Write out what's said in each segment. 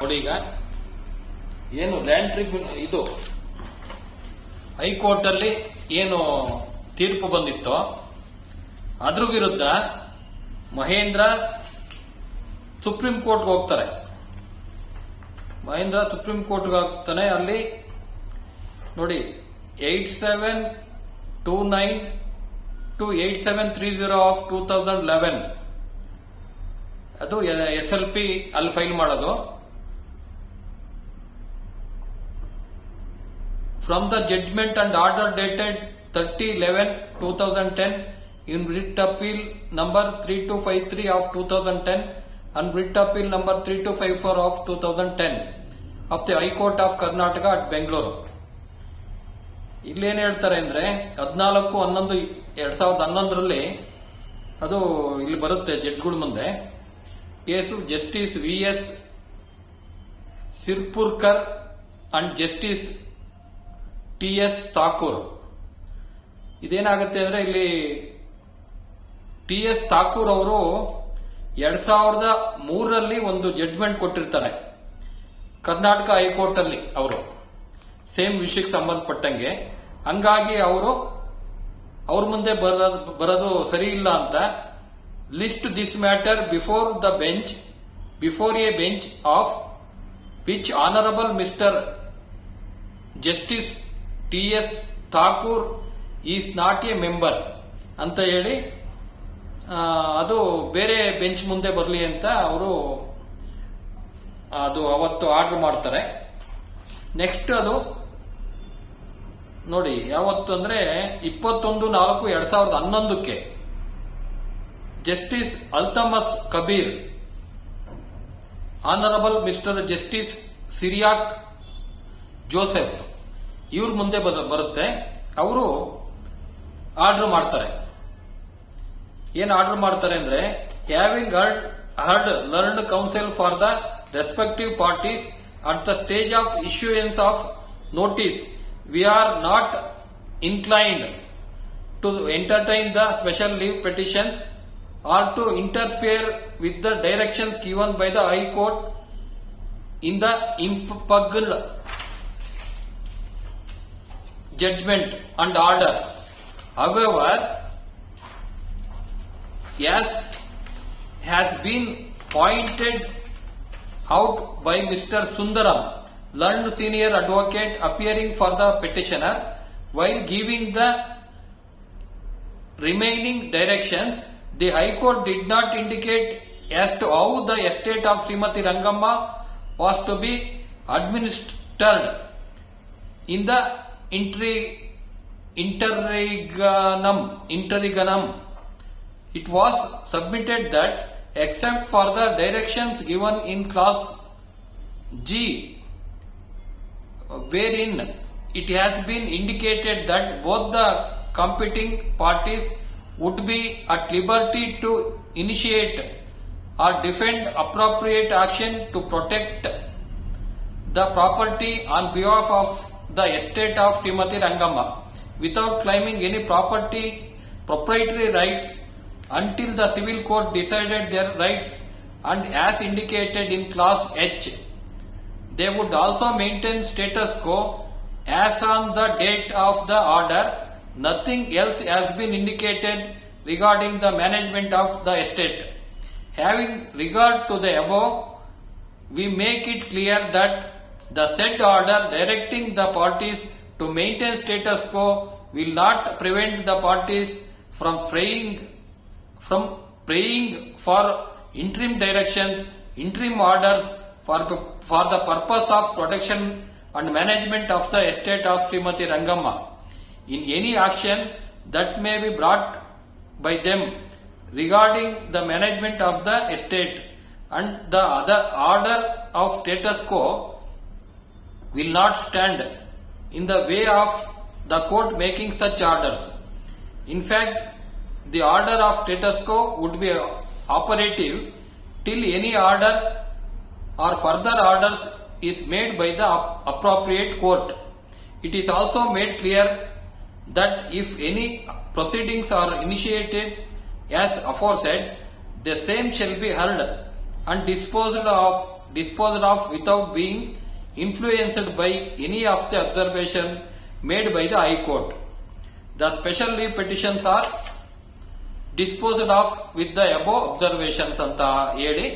ನೋಡಿ, ಈಗ ಏನು ಲ್ಯಾಂಡ್ ಟ್ರಿಬ್ಯುನಲ್ ಇದು ಹೈಕೋರ್ಟ್ ಅಲ್ಲಿ ಏನು ತೀರ್ಪು ಬಂದಿತ್ತೋ ಅದ್ರ ವಿರುದ್ಧ ಮಹೇಂದ್ರ ಸುಪ್ರೀಂ ಕೋರ್ಟ್ಗೆ ಹೋಗ್ತಾರೆ. ಮಹೇಂದ್ರ ಸುಪ್ರೀಂ ಕೋರ್ಟ್ಗೆ ಹೋಗ್ತಾನೆ. ಅಲ್ಲಿ ನೋಡಿ 8729 to 8730 ಆಫ್ 2011 ಅದು SLP ಅಲ್ಲಿ ಫೈಲ್ ಮಾಡೋದು. From the judgment and order dated 30/11/2010 in writ appeal number 3253 of 2010 and writ appeal number 3254 of 2010 of the High Court of Karnataka at Bengaluru. ಇಲ್ಲೇನು ಹೇಳ್ತಾರೆ ಅಂದ್ರೆ 14/11/2011 ಅದು ಇಲ್ಲಿ ಬರುತ್ತೆ ಜಡ್ಜ್ಗಳ ಮುಂದೆ. Case justice VS Sirpurkar and justice TS Thakur. ಇದೇನಾಗುತ್ತೆ ಅಂದ್ರೆ ಇಲ್ಲಿ TS ಥಾಕೂರ್ ಅವರು 2003ರಲ್ಲಿ ಒಂದು ಜಡ್ಜ್ಮೆಂಟ್ ಕೊಟ್ಟಿರ್ತಾರೆ ಕರ್ನಾಟಕ ಹೈಕೋರ್ಟ್ ಅಲ್ಲಿ. ಅವರು ಸೇಮ್ ವಿಷಯಕ್ಕೆ ಸಂಬಂಧಪಟ್ಟಂಗೆ, ಹಂಗಾಗಿ ಅವ್ರ ಮುಂದೆ ಬರೋದು ಸರಿ ಇಲ್ಲ ಅಂತ list this matter before A bench of which honourable mister justice TS Thakur is not A member ಅಂತ ಹೇಳಿ ಅದು ಬೇರೆ ಬೆಂಚ್ ಮುಂದೆ ಬರಲಿ ಅಂತ ಅವರು ಅದು ಅವತ್ತು ಆರ್ಡರ್ ಮಾಡ್ತಾರೆ. ನೆಕ್ಸ್ಟ್ ಅದು ನೋಡಿ ಯಾವತ್ತು ಅಂದ್ರೆ 21/4/2011 justice Altamas Kabir, honourable mister justice Cyriac Joseph ಇವ್ರ ಮುಂದೆ ಬರುತ್ತೆ. ಅವರು ಆರ್ಡರ್ ಮಾಡ್ತಾರೆ. ಏನ್ ಆರ್ಡರ್ ಮಾಡ್ತಾರೆ ಅಂದ್ರೆ, having heard learned counsel for the respective parties at the stage of issuance of notice, we are not inclined to entertain the special leave petitions or to interfere with the directions given by the High Court in the impugned judgment and order. However, as has been pointed out by Mr. Sundaram, learned senior advocate appearing for the petitioner, while giving the remaining directions, the High Court did not indicate as to how the estate of Srimati Rangamma was to be administered in the interregnum. It was submitted that except for the directions given in clause G, wherein it has been indicated that both the competing parties would be at liberty to initiate or defend appropriate action to protect the property on behalf of the estate of Srimati Rangamma without claiming any proprietary rights until the civil court decided their rights, and as indicated in clause H, they would also maintain status quo as on the date of the order. Nothing else has been indicated regarding the management of the estate. Having regard to the above, we make it clear that the said order directing the parties to maintain status quo will not prevent the parties from praying for interim directions, interim orders for the purpose of protection and management of the estate of Srimati Rangamma in any action that may be brought by them regarding the management of the estate, and the other order of status quo will not stand in the way of the court making such orders. In fact, the order of status quo would be operative till any order or further orders is made by the appropriate court. It is also made clear that if any proceedings are initiated as aforesaid, the same shall be heard and disposed of disposed of without being influenced by any of the observation made by the High Court. The special leave petitions are disposed of with the above observations ಅಂತ ಹೇಳಿ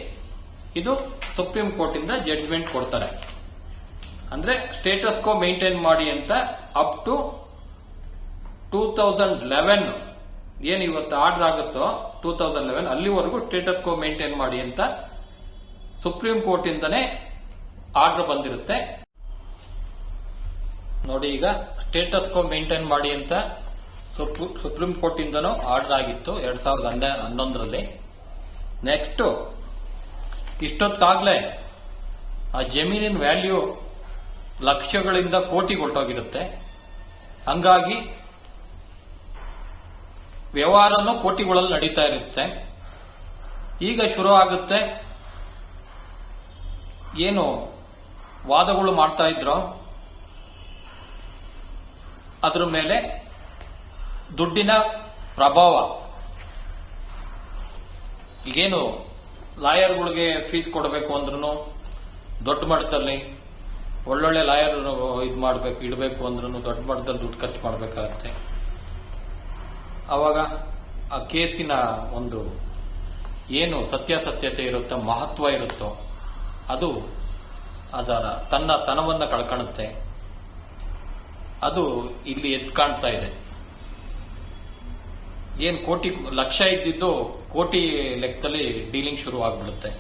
ಇದು supreme court ಇಂದ judgment ಕೊಡ್ತಾರೆ. ಅಂದ್ರೆ status quo maintain ಮಾಡಿ ಅಂತ up to 2011 ಏನು ಇವತ್ತು ಆರ್ಡರ್ ಆಗುತ್ತೋ 2011 ಅಲ್ಲಿವರೆಗೂ ಸ್ಟೇಟಸ್ ಕೋ ಮೇಂಟೈನ್ ಮಾಡಿ ಅಂತ ಸುಪ್ರೀಂ ಕೋರ್ಟ್ ಇಂದನೇ ಆರ್ಡರ್ ಬಂದಿರುತ್ತೆ. ನೋಡಿ, ಈಗ ಸ್ಟೇಟಸ್ ಕೋ ಮೇಂಟೈನ್ ಮಾಡಿ ಅಂತ ಸುಪ್ರೀಂ ಕೋರ್ಟ್ ಇಂದನೂ ಆರ್ಡರ್ ಆಗಿತ್ತು 2011ರಲ್ಲಿ. ನೆಕ್ಸ್ಟ್, ಇಷ್ಟೊತ್ತಾಗ್ಲೇ ಆ ಜಮೀನಿನ ವ್ಯಾಲ್ಯೂ ಲಕ್ಷಗಳಿಂದ ಕೋಟಿ ಹೊರಟೋಗಿರುತ್ತೆ. ಹಂಗಾಗಿ ವ್ಯವಹಾರನೂ ಕೋಟಿಗಳಲ್ಲಿ ನಡೀತಾ ಇರುತ್ತೆ. ಈಗ ಶುರು ಆಗುತ್ತೆ, ಏನು ವಾದಗಳು ಮಾಡ್ತಾ ಇದ್ರೋ ಅದ್ರ ಮೇಲೆ ದುಡ್ಡಿನ ಪ್ರಭಾವ. ಈಗೇನು ಲಾಯರ್ಗಳಿಗೆ ಫೀಸ್ ಕೊಡಬೇಕು ಅಂದ್ರೂ ದೊಡ್ಡ ಮಟ್ಟದಲ್ಲಿ ಒಳ್ಳೊಳ್ಳೆ ಲಾಯರ್ ಇದು ಮಾಡಬೇಕು ಇಡಬೇಕು ಅಂದ್ರೂ ದೊಡ್ಡ ಮಟ್ಟದಲ್ಲಿ ದುಡ್ಡು ಖರ್ಚು ಮಾಡಬೇಕಾಗತ್ತೆ. ಆವಾಗ ಆ ಕೇಸಿನ ಒಂದು ಏನು ಸತ್ಯಾಸತ್ಯತೆ ಇರುತ್ತೋ, ಮಹತ್ವ ಇರುತ್ತೋ ಅದು ಅದರ ತನವನ್ನು ಕಳ್ಕೊಳ್ಳುತ್ತೆ. ಅದು ಇಲ್ಲಿ ಎದ್ದು ಕಾಣ್ತಾ ಇದೆ. ಏನು ಲಕ್ಷ ಇದ್ದಿದ್ದು ಕೋಟಿ ಲೆಕ್ಕದಲ್ಲಿ ಡೀಲಿಂಗ್ ಶುರು ಆಗ್ಬಿಡುತ್ತೆ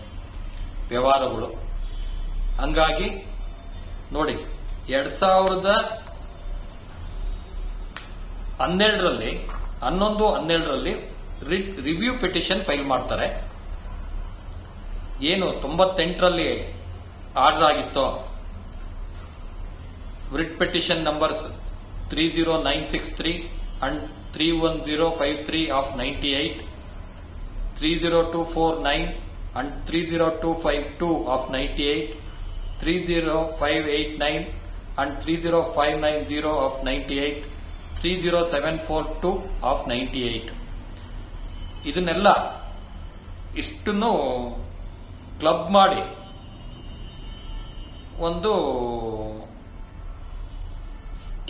ವ್ಯವಹಾರಗಳು. ಹಂಗಾಗಿ ನೋಡಿ, 2012ರಲ್ಲಿ 11-12ರಲ್ಲಿ ರಿವ್ಯೂ ಪಿಟಿಷನ್ ಫೈಲ್ ಮಾಡ್ತಾರೆ. ಏನು 98ರಲ್ಲಿ ಆರ್ಡರ್ ಆಗಿತ್ತೋ writ petition numbers 30963 and 31053 of 98, 30249 and 30252 of 98, 30589 and 30590 of 98, 30742 of 98. ಇದನ್ನೆಲ್ಲ ಇಷ್ಟನ್ನು ಕ್ಲಬ್ ಮಾಡಿ ಒಂದು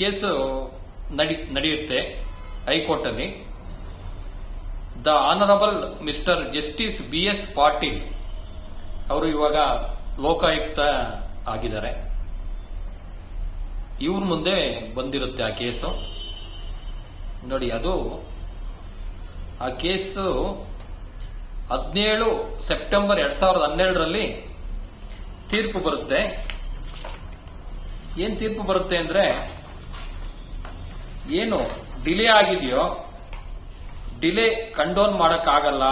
ಕೇಸು ನಡೆಯುತ್ತೆ ಹೈಕೋರ್ಟ್ ಅಲ್ಲಿ. The honourable mister justice BS Patil ಅವರು ಇವಾಗ ಲೋಕಾಯುಕ್ತ ಆಗಿದ್ದಾರೆ. ಇವ್ರ ಮುಂದೆ ಬಂದಿರುತ್ತೆ ಆ ಕೇಸು. ನೋಡಿ, ಅದು ಆ ಕೇಸು 17 ಸೆಪ್ಟೆಂಬರ್ 2012ರಲ್ಲಿ ತೀರ್ಪು ಬರುತ್ತೆ. ಏನ್ ತೀರ್ಪು ಬರುತ್ತೆ ಅಂದ್ರೆ, ಏನು ಡಿಲೇ ಆಗಿದೆಯೋ ಡಿಲೇ ಕಂಡೋನ್ ಮಾಡಕ್ಕಾಗಲ್ಲ,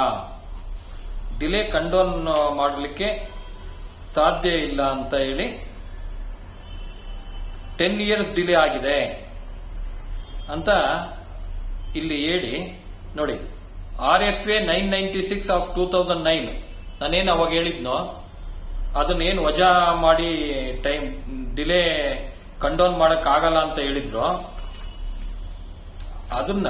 ಡಿಲೇ ಕಂಡೋನ್ ಮಾಡಲಿಕ್ಕೆ ಸಾಧ್ಯ ಇಲ್ಲ ಅಂತ ಹೇಳಿ 10 years ಡಿಲೇ ಆಗಿದೆ ಅಂತ ಇಲ್ಲಿ ಹೇಳಿ. ನೋಡಿ, RFA 996 of 2009 ನಾನೇನು ಅವಾಗ ಹೇಳಿದ್ನೋ ಅದನ್ನೇನು ವಜಾ ಮಾಡಿ ಟೈಮ್ ಡಿಲೇ ಕಂಡೋನ್ ಮಾಡಕ್ ಆಗಲ್ಲ ಅಂತ ಹೇಳಿದ್ರು, ಅದನ್ನ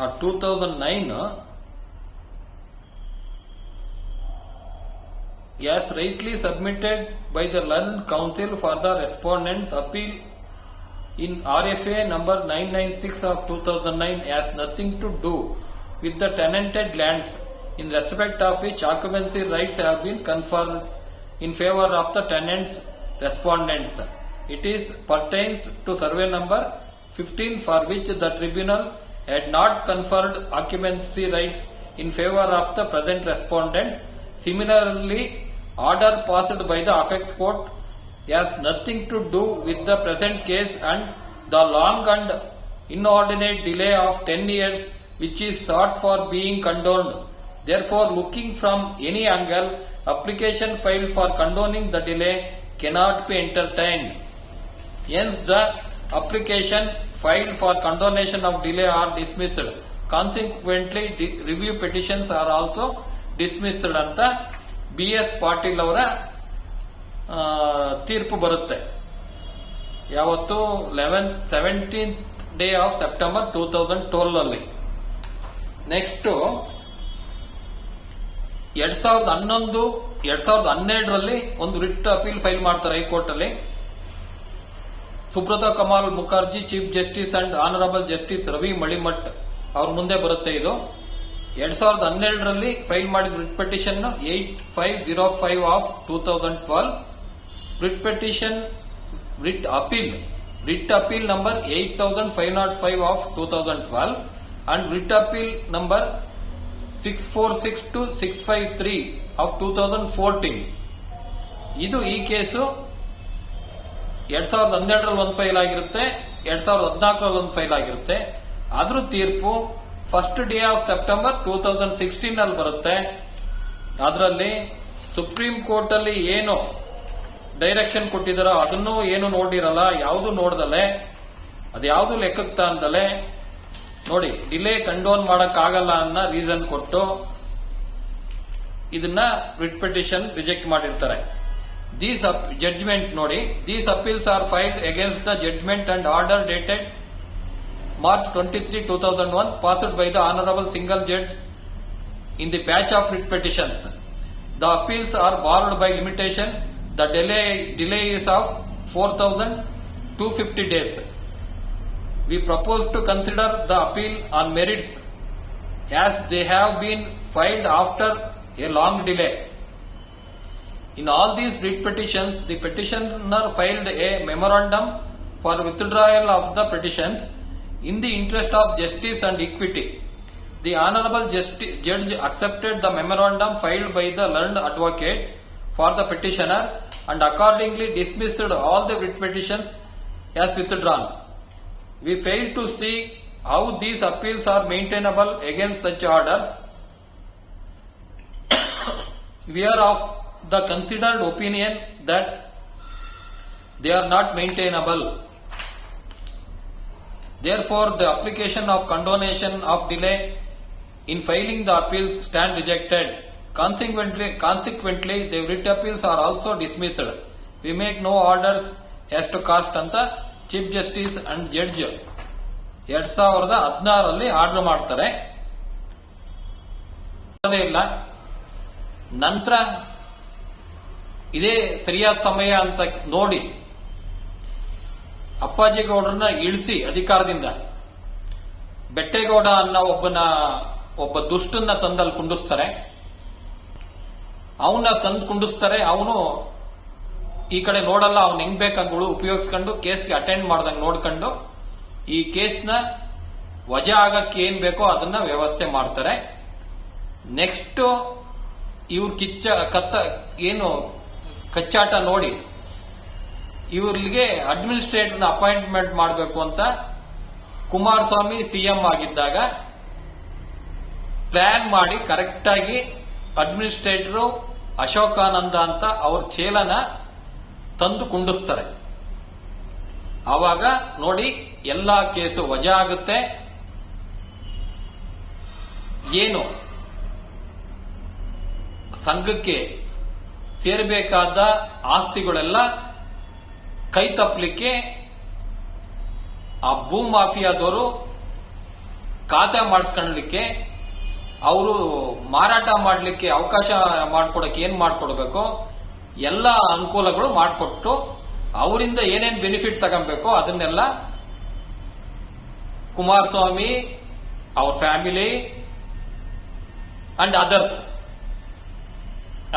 ಆ 2009 as rightly submitted by the learned counsel for the respondent's appeal in RFA number 996 of 2009 has nothing to do with the tenanted lands in respect of which occupancy rights have been conferred in favor of the tenants respondents. It is pertains to survey number 15 for which the tribunal had not conferred occupancy rights in favor of the present respondents. Similarly, order passed by the apex court has nothing to do with the present case and the long and inordinate delay of 10 years which is sought for being condoned. Therefore, looking from any angle, application filed for condoning the delay cannot be entertained. Hence, the application filed for condonation of delay are dismissed. Consequently, review petitions are also dismissed ಅಂತ BS Patil ಅವರ ತೀರ್ಪು ಬರುತ್ತೆ. ಯಾವತ್ತು 17th day of September 2012 ಅಲ್ಲಿ. Next 2012ರಲ್ಲಿ ಒಂದು writ appeal file ಮಾಡ್ತಾರೆ high court ಅಲ್ಲಿ. Subrata Kamal Mukherjee chief justice and honourable justice Ravi Malimath ಅವ್ರ ಮುಂದೆ ಬರುತ್ತೆ ಇದು. 2012ರಲ್ಲಿ ಫೈಲ್ ಮಾಡಿದ writ petition 8505 of 2012. Writ petition writ appeal number 8505 of 2012 and writ appeal number 646 to 653 of 2014. ಇದು ಈ ಕೇಸು 2012ರಲ್ಲಿ ಒಂದು ಫೈಲ್ ಆಗಿರುತ್ತೆ, 2014ರಲ್ಲಿ ಒಂದು ಫೈಲ್ ಆಗಿರುತ್ತೆ. ಆದ್ರೂ ತೀರ್ಪು ಫಸ್ಟ್ ಡೇ ಆಫ್ ಸೆಪ್ಟೆಂಬರ್ 2016 ಅಲ್ಲಿ ಬರುತ್ತೆ. ಅದರಲ್ಲಿ ಸುಪ್ರೀಂ ಕೋರ್ಟ್ ಅಲ್ಲಿ ಏನು ಡೈರೆಕ್ಷನ್ ಕೊಟ್ಟಿದಾರೋ ಅದನ್ನು ಏನು ನೋಡಿರಲ್ಲ, ಯಾವುದು ನೋಡ್ದಲೆ, ಅದ್ಯಾವುದು ಲೆಕ್ಕಕ್ಕೆ ತಂದಲೆ ನೋಡಿ ಡಿಲೇ ಕಂಡೋನ್ ಮಾಡಕ್ ಆಗಲ್ಲ ಅನ್ನೋ ರೀಸನ್ ಕೊಟ್ಟು ಇದನ್ನ ರಿಟ್ ಪಿಟಿಷನ್ ರಿಜೆಕ್ಟ್ ಮಾಡಿರ್ತಾರೆ. ದೀಸ್ ಜಡ್ಜ್ಮೆಂಟ್ ನೋಡಿ, these appeals are filed against the judgment and order dated March 23, 2001 passed by the Honorable Single Judge in the batch of writ petitions. The appeals are barred by limitation. The delay is of 4,250 days. We propose to consider the appeal on merits as they have been filed after a long delay. In all these writ petitions, the petitioner filed a memorandum for withdrawal of the petitions in the interest of justice and equity. The Honorable Judge accepted the memorandum filed by the learned advocate for the petitioner and accordingly dismissed all the writ petitions as withdrawn. We fail to see how these appeals are maintainable against such orders. We are of the considered opinion that they are not maintainable. Therefore, the application of condonation of delay in filing the appeals stand rejected. Consequently, the writ appeals are also dismissed. We make no orders as to cost ಅಂತ chief justice and judge 2016ರಲ್ಲಿ order ಮಾಡ್ತಾರೆ. ಇಲ್ಲ ನಂತರ ಇದೇ ಸರಿಯಾದ ಸಮಯ ಅಂತ ನೋಡಿ ಅಪ್ಪಾಜಿ ಗೌಡ್ರನ್ನ ಇಳಿಸಿ ಅಧಿಕಾರದಿಂದ ಬೆಟ್ಟೇಗೌಡ ಅನ್ನೋ ಒಬ್ಬ ದುಷ್ಟನ್ನ ತಂದಲ್ಲಿ ಕುಂಡಿಸ್ತಾರೆ. ಅವನ್ನ ತಂದು ಕುಂಡಿಸ್ತಾರೆ. ಅವನು ಈ ಕಡೆ ನೋಡಲ್ಲ, ಅವ್ನು ಹೆಂಗ್ ಬೇಕಂಗಳು ಉಪಯೋಗಿಸ್ಕೊಂಡು ಕೇಸ್ಗೆ ಅಟೆಂಡ್ ಮಾಡ್ದಂಗೆ ನೋಡ್ಕೊಂಡು ಈ ಕೇಸ್ನ ವಜಾ ಆಗಕ್ಕೆ ಏನ್ ಬೇಕೋ ಅದನ್ನ ವ್ಯವಸ್ಥೆ ಮಾಡ್ತಾರೆ. ನೆಕ್ಸ್ಟ್ ಇವ್ರ ಏನು ಕಚ್ಚಾಟ ನೋಡಿ ಇವ್ರಿಗೆ ಅಡ್ಮಿನಿಸ್ಟ್ರೇಟರ್ನ ಅಪಾಯಿಂಟ್ಮೆಂಟ್ ಮಾಡಬೇಕು ಅಂತ ಕುಮಾರಸ್ವಾಮಿ ಸಿಎಂ ಆಗಿದ್ದಾಗ ಪ್ಲಾನ್ ಮಾಡಿ ಕರೆಕ್ಟ್ ಆಗಿ ಅಡ್ಮಿನಿಸ್ಟ್ರೇಟರ್ ಅಶೋಕಾನಂದ ಅಂತ ಅವ್ರ ಚೇಲನ ತಂದು ಕುಂಡಿಸ್ತಾರೆ. ಆವಾಗ ನೋಡಿ ಎಲ್ಲಾ ಕೇಸು ವಜಾ ಆಗುತ್ತೆ. ಏನು ಸಂಘಕ್ಕೆ ಸೇರಬೇಕಾದ ಆಸ್ತಿಗಳೆಲ್ಲ ಕೈ ತಪ್ಪಲಿಕ್ಕೆ ಆ ಭೂ ಮಾಫಿಯಾದವರು ಖಾತೆ ಮಾಡಿಸ್ಕೊಳ್ಳಲಿಕ್ಕೆ, ಅವರು ಮಾರಾಟ ಮಾಡಲಿಕ್ಕೆ ಅವಕಾಶ ಮಾಡಿಕೊಡಕ್ಕೆ ಏನ್ ಮಾಡ್ಕೊಡ್ಬೇಕೋ ಎಲ್ಲ ಅನುಕೂಲಗಳು ಮಾಡಿಕೊಟ್ಟು ಅವರಿಂದ ಏನೇನು ಬೆನಿಫಿಟ್ ತಗೊಬೇಕೋ ಅದನ್ನೆಲ್ಲ ಕುಮಾರಸ್ವಾಮಿ, ಅವ್ರ ಫ್ಯಾಮಿಲಿ ಅಂಡ್ ಅದರ್ಸ್,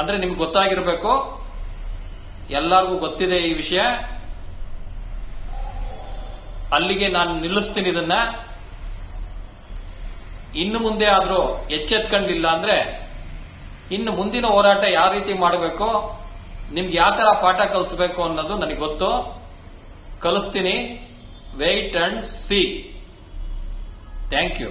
ಅಂದ್ರೆ ನಿಮ್ಗೆ ಗೊತ್ತಾಗಿರ್ಬೇಕು, ಎಲ್ಲರಿಗೂ ಗೊತ್ತಿದೆ ಈ ವಿಷಯ. ಅಲ್ಲಿಗೆ ನಾನು ನಿಲ್ಲಿಸ್ತೀನಿ ಇದನ್ನ. ಇನ್ನು ಮುಂದೆ ಆದ್ರೂ ಎಚ್ಚೆತ್ಕೊಂಡಿಲ್ಲ ಅಂದ್ರೆ ಇನ್ನು ಮುಂದಿನ ಹೋರಾಟ ಯಾವ ರೀತಿ ಮಾಡಬೇಕು, ನಿಮ್ಗೆ ಯಾವ ತರ ಪಾಠ ಕಲಿಸಬೇಕು ಅನ್ನೋದು ನನಗೆ ಗೊತ್ತು. ಕಲಿಸ್ತೀನಿ. Wait and see. Thank you.